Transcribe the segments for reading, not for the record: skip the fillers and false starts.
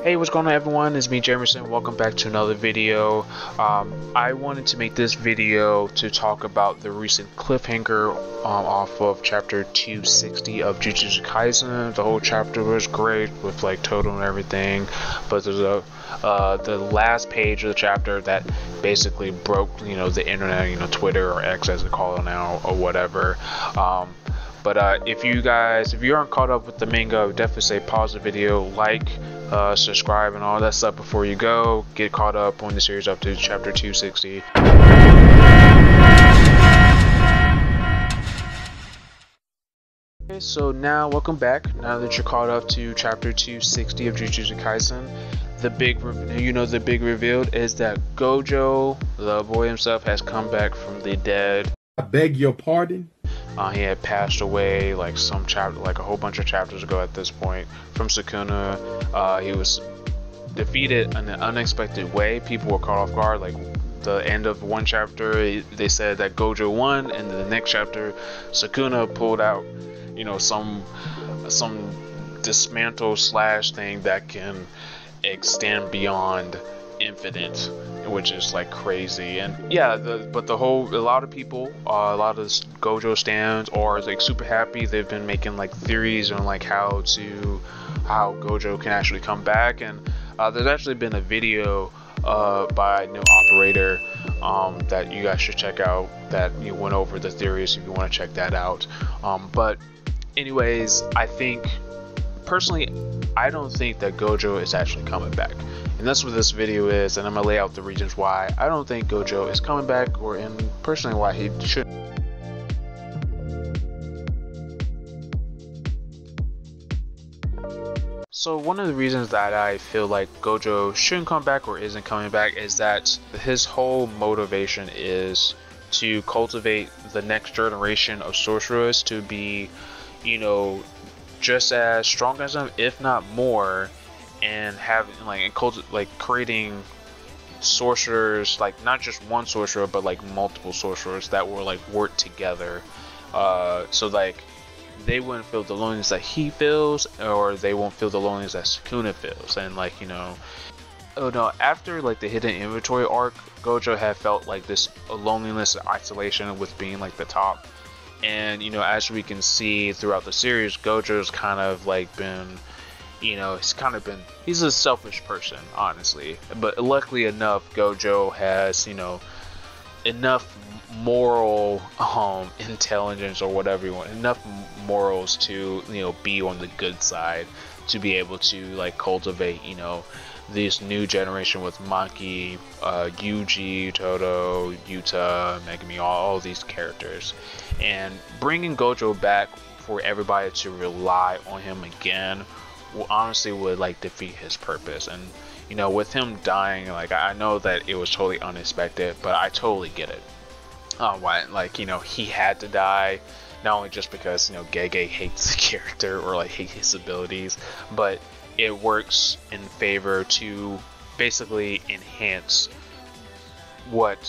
Hey, what's going on everyone? It's me, Jamerson. Welcome back to another video. I wanted to make this video to talk about the recent cliffhanger off of chapter 260 of Jujutsu Kaisen. The whole chapter was great with like total and everything, but there's the last page of the chapter that basically broke, the internet, Twitter or X as they call it now or whatever. But if you aren't caught up with the manga, I would definitely say pause the video, like, subscribe, and all that stuff before you go. Get caught up on the series up to chapter 260. Okay, so now, welcome back. Now that you're caught up to chapter 260 of Jujutsu Kaisen, the big reveal is that Gojo, the boy himself, has come back from the dead. I beg your pardon? He had passed away like a whole bunch of chapters ago at this point from Sukuna. He was defeated in an unexpected way. People were caught off guard. Like the end of one chapter, they said that Gojo won, and the next chapter, Sukuna pulled out, some dismantle slash thing that can extend beyond infinite, which is like crazy. And yeah, a lot of people, a lot of Gojo stands are like super happy. They've been making like theories on like how Gojo can actually come back, and there's actually been a video by New Operator that you guys should check out, that went over the theories if you want to check that out. But anyways, personally, I don't think that Gojo is actually coming back. And that's what this video is, and I'm going to lay out the reasons why I don't think Gojo is coming back, and personally why he shouldn't. So one of the reasons that I feel like Gojo shouldn't come back or isn't coming back is that his whole motivation is to cultivate the next generation of sorcerers to be, just as strong as him, if not more, and having creating sorcerers, like not just one sorcerer but like multiple sorcerers that will like work together, so like they wouldn't feel the loneliness that he feels, or they won't feel the loneliness that Sukuna feels. And after like the hidden inventory arc, Gojo had felt like this loneliness and isolation with being like the top. And as we can see throughout the series, Gojo's kind of like been, he's a selfish person, honestly. But luckily enough, Gojo has, enough moral intelligence, or whatever you want, enough morals to, be on the good side, to be able to like cultivate, this new generation with Maki, Yuji, Todo, Yuta, Megumi, all these characters. And bringing Gojo back for everybody to rely on him again would like defeat his purpose. And with him dying, like I know that it was totally unexpected, but I totally get it. Why, he had to die, not only just because Gege hates the character or like hates his abilities, but it works in favor to basically enhance what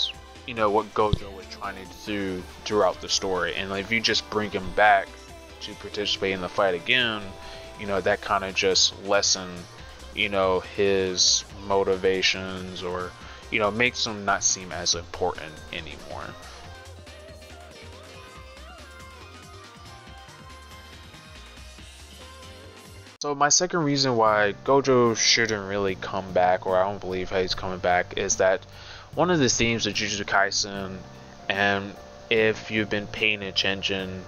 Gojo was trying to do throughout the story. And if you just bring him back to participate in the fight again, that kind of just lessen his motivations, or makes him not seem as important anymore. So my second reason why Gojo shouldn't really come back, or I don't believe he's coming back, is that one of the themes of Jujutsu Kaisen, and if you've been paying attention,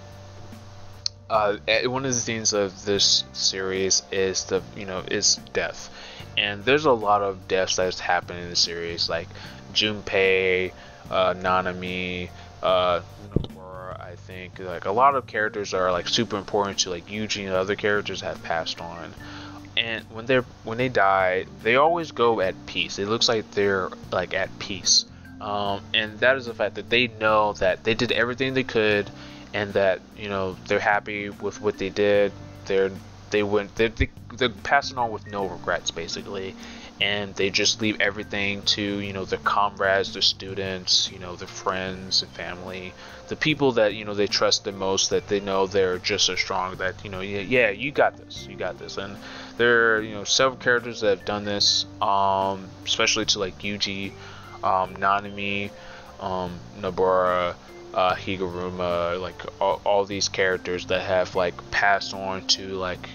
one of the themes of this series is is death. And there's a lot of deaths that's happened in the series, like Junpei, Nanami, I think like a lot of characters are like super important to like Yuji, and other characters have passed on. And when they die, they always go at peace. It looks like they're like at peace, and that is the fact that they know that they did everything they could, and that they're happy with what they did. They're passing on with no regrets, basically. And they just leave everything to their comrades, their students, their friends and family, the people that they trust the most, that they know they're just as strong, that yeah, you got this, and There are, you know, several characters that have done this, especially to like Yuji, Nanami, Nobara, Higuruma, like all these characters that have like passed on to like,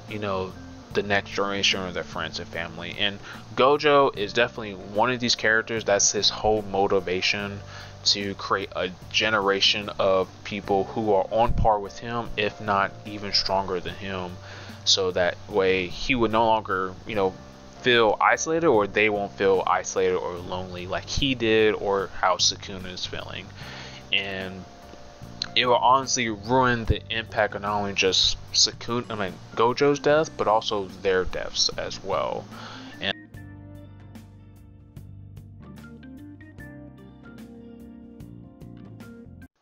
you know, the next generation of their friends and family. And Gojo is definitely one of these characters. That's his whole motivation, to create a generation of people who are on par with him, if not even stronger than him, so that way he would no longer, you know, feel isolated, or they won't feel isolated or lonely like he did, or how Sukuna is feeling. And it will honestly ruin the impact of not only just Gojo's death, but also their deaths as well. And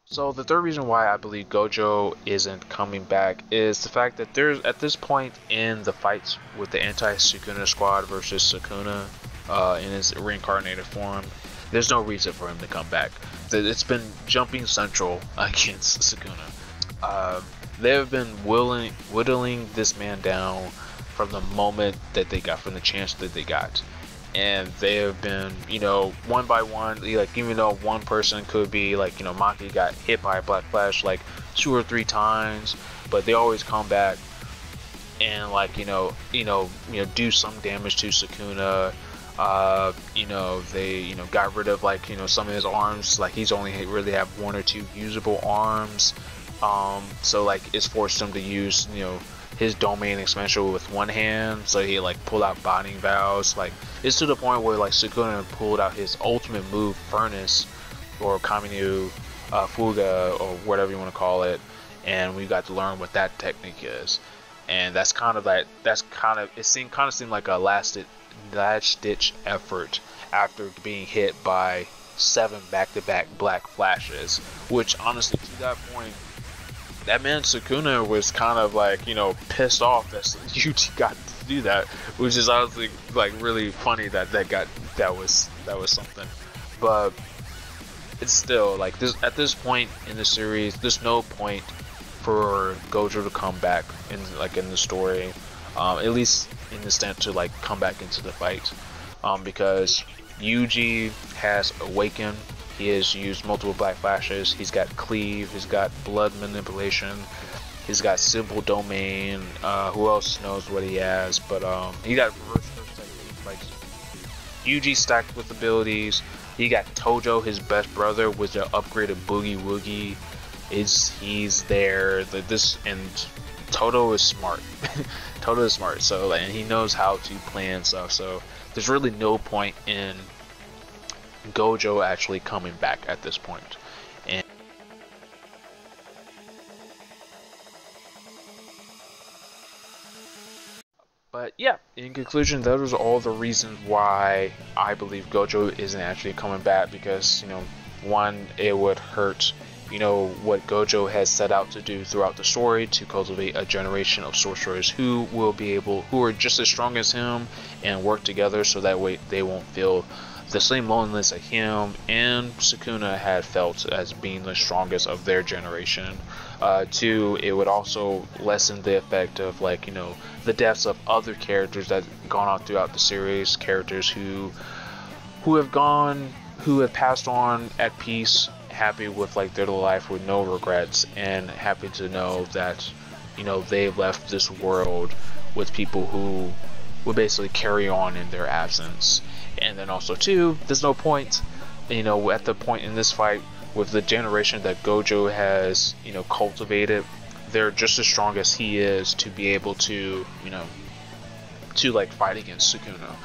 so the third reason why I believe Gojo isn't coming back is the fact that there's, at this point in the fights with the anti-Sukuna squad versus Sukuna in his reincarnated form, there's no reason for him to come back. It's been jumping central against Sukuna. They have been whittling this man down from the moment that they got, from the chance that they got. And they have been, you know, one by one, like, even though one person could be like, you know, Maki got hit by a Black Flash like 2 or 3 times, but they always come back and like, you know, do some damage to Sukuna. You know, they, you know, got rid of like, you know, some of his arms. Like, he's only really have 1 or 2 usable arms. So like, it's forced him to use, you know, his domain expansion with one hand, so he like pulled out binding vows. Like, it's to the point where like Sukuna pulled out his ultimate move, Furnace, or Kaminu Fuga, or whatever you want to call it, and we got to learn what that technique is. And that's kind of like, it seemed like a last ditch effort after being hit by 7 back-to-back Black Flashes, which honestly, to that point, that man Sukuna was kind of like, you know, pissed off that Yuji got to do that, which is honestly like really funny that was something. But it's still like, this, at this point in the series, there's no point for Gojo to come back in the story, at least in the sense to like come back into the fight, because Yuji has awakened. He has used multiple Black Flashes. He's got Cleave. He's got Blood Manipulation. He's got Simple Domain. Who else knows what he has? But he got Reverse Curse Technique. Like, Yuji stacked with abilities. He got Tojo, his best brother, with the upgraded Boogie Woogie. He's there. And Toto is smart. Toto is smart. So, and he knows how to plan stuff. So there's really no point in Gojo actually coming back at this point. And but yeah, in conclusion, those are all the reasons why I believe Gojo isn't actually coming back, because, you know, one, it would hurt, you know, what Gojo has set out to do throughout the story, to cultivate a generation of sorcerers who are just as strong as him and work together, so that way they won't feel the same loneliness that him and Sukuna had felt as being the strongest of their generation. 2, it would also lessen the effect of, like, you know, the deaths of other characters that have gone on throughout the series, characters who have passed on at peace, happy with like their life with no regrets, and happy to know that, you know, they left this world with people who would basically carry on in their absence. And then also 2, there's no point, you know, at the point in this fight with the generation that Gojo has, you know, cultivated, they're just as strong as he is to be able to, you know, to like fight against Sukuna.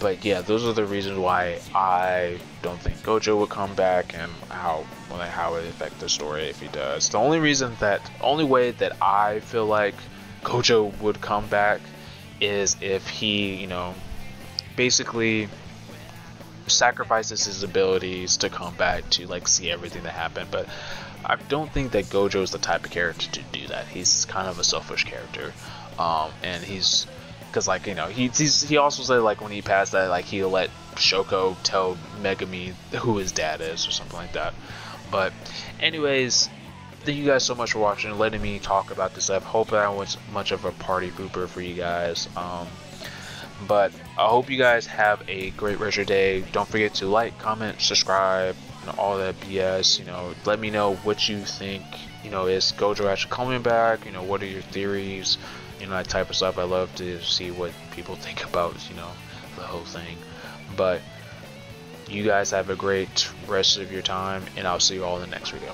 But yeah, those are the reasons why I don't think Gojo would come back, and how it would affect the story if he does. The only way that I feel like Gojo would come back is if he, you know, basically sacrifices his abilities to come back to like see everything that happened. But I don't think that Gojo is the type of character to do that. He's kind of a selfish character, and he's, because like, you know, he also said like when he passed that like he'll let Shoko tell Megami who his dad is or something like that. But anyways, thank you guys so much for watching and letting me talk about this. I hope that was much of a party pooper for you guys. But I hope you guys have a great rest of your day. Don't forget to like, comment, subscribe, all that BS. Let me know what you think. Is Gojo actually coming back? What are your theories? That type of stuff. I love to see what people think about the whole thing. But you guys have a great rest of your time, and I'll see you all in the next video.